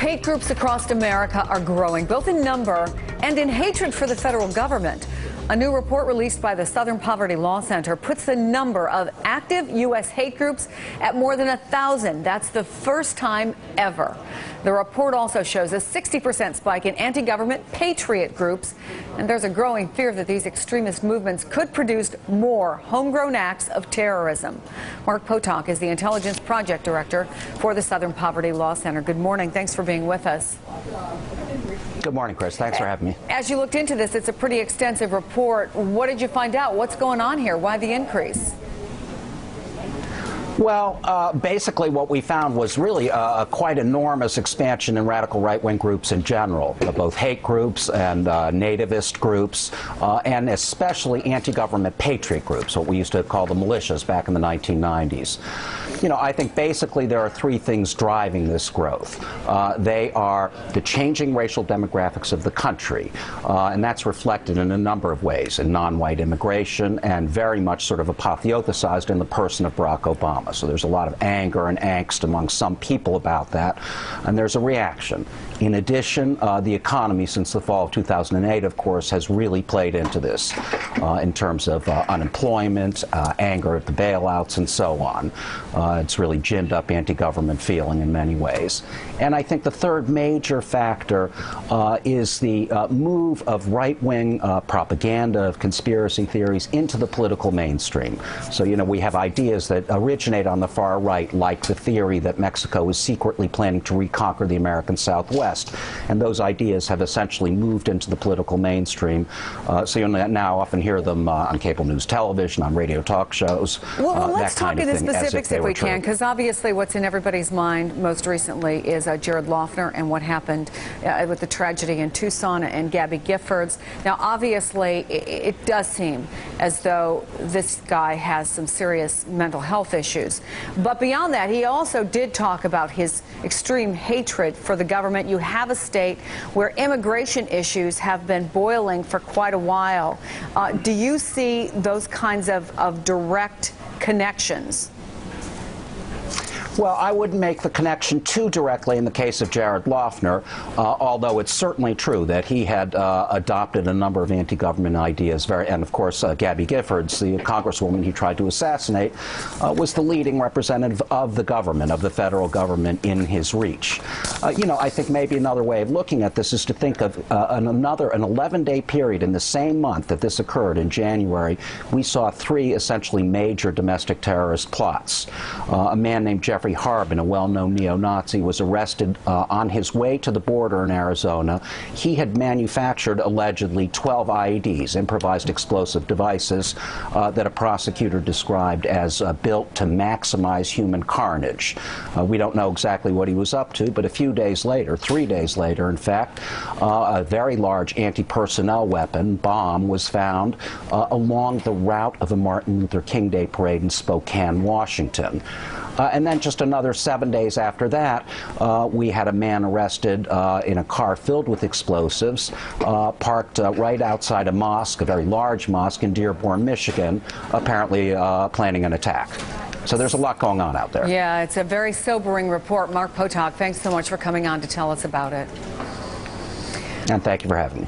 Hate groups across America are growing, both in number and in hatred for the federal government. A new report released by the Southern Poverty Law Center puts the number of active U.S. hate groups at more than 1,000. That's the first time ever. The report also shows a 60% spike in anti-government patriot groups, and there's a growing fear that these extremist movements could produce more homegrown acts of terrorism. Mark Potok is the Intelligence Project Director for the Southern Poverty Law Center. Good morning. Thanks for being with us. Good morning, Chris. Thanks for having me. As you looked into this, it's a pretty extensive report. What did you find out? What's going on here? Why the increase? Well, basically what we found was really a quite enormous expansion in radical right-wing groups in general, both hate groups and nativist groups, and especially anti-government patriot groups, what we used to call the militias back in the 1990s. You know, I think basically there are three things driving this growth. They are the changing racial demographics of the country, and that's reflected in a number of ways, in non-white immigration, and very much sort of apotheosized in the person of Barack Obama. So there's a lot of anger and angst among some people about that, and there's a reaction. In addition, the economy since the fall of 2008, of course, has really played into this in terms of unemployment, anger at the bailouts, and so on. It's really ginned up anti-government feeling in many ways. And I think the third major factor is the move of right-wing propaganda, of conspiracy theories into the political mainstream. So, you know, we have ideas that originate on the far right, like the theory that Mexico was secretly planning to reconquer the American Southwest. And those ideas have essentially moved into the political mainstream. So you now often hear them on cable news television, on radio talk shows. Well, let's talk to the specifics if we can, because obviously what's in everybody's mind most recently is Jared Loughner and what happened with the tragedy in Tucson and Gabby Giffords. Now, obviously, it does seem as though this guy has some serious mental health issues. But beyond that, he also did talk about his extreme hatred for the government. You have a state where immigration issues have been boiling for quite a while. Do you see those kinds of direct connections? Well, I wouldn't make the connection too directly in the case of Jared Loughner, although it's certainly true that he had adopted a number of anti-government ideas. And, of course, Gabby Giffords, the congresswoman he tried to assassinate, was the leading representative of the government, of the federal government, in his reach. You know, I think maybe another way of looking at this is to think of an 11-day period in the same month that this occurred, in January. We saw three essentially major domestic terrorist plots. A man named Jeffrey Harbin, a well-known neo-Nazi, was arrested on his way to the border in Arizona. He had manufactured, allegedly, 12 IEDs, improvised explosive devices, that a prosecutor described as built to maximize human carnage. We don't know exactly what he was up to, but a few days later, 3 days later, in fact, a very large anti-personnel weapon, bomb, was found along the route of the Martin Luther King Day parade in Spokane, Washington. And then just another 7 days after that, we had a man arrested in a car filled with explosives, parked right outside a mosque, a very large mosque in Dearborn, Michigan, apparently planning an attack. So there's a lot going on out there. Yeah, it's a very sobering report. Mark Potok, thanks so much for coming on to tell us about it. And thank you for having me.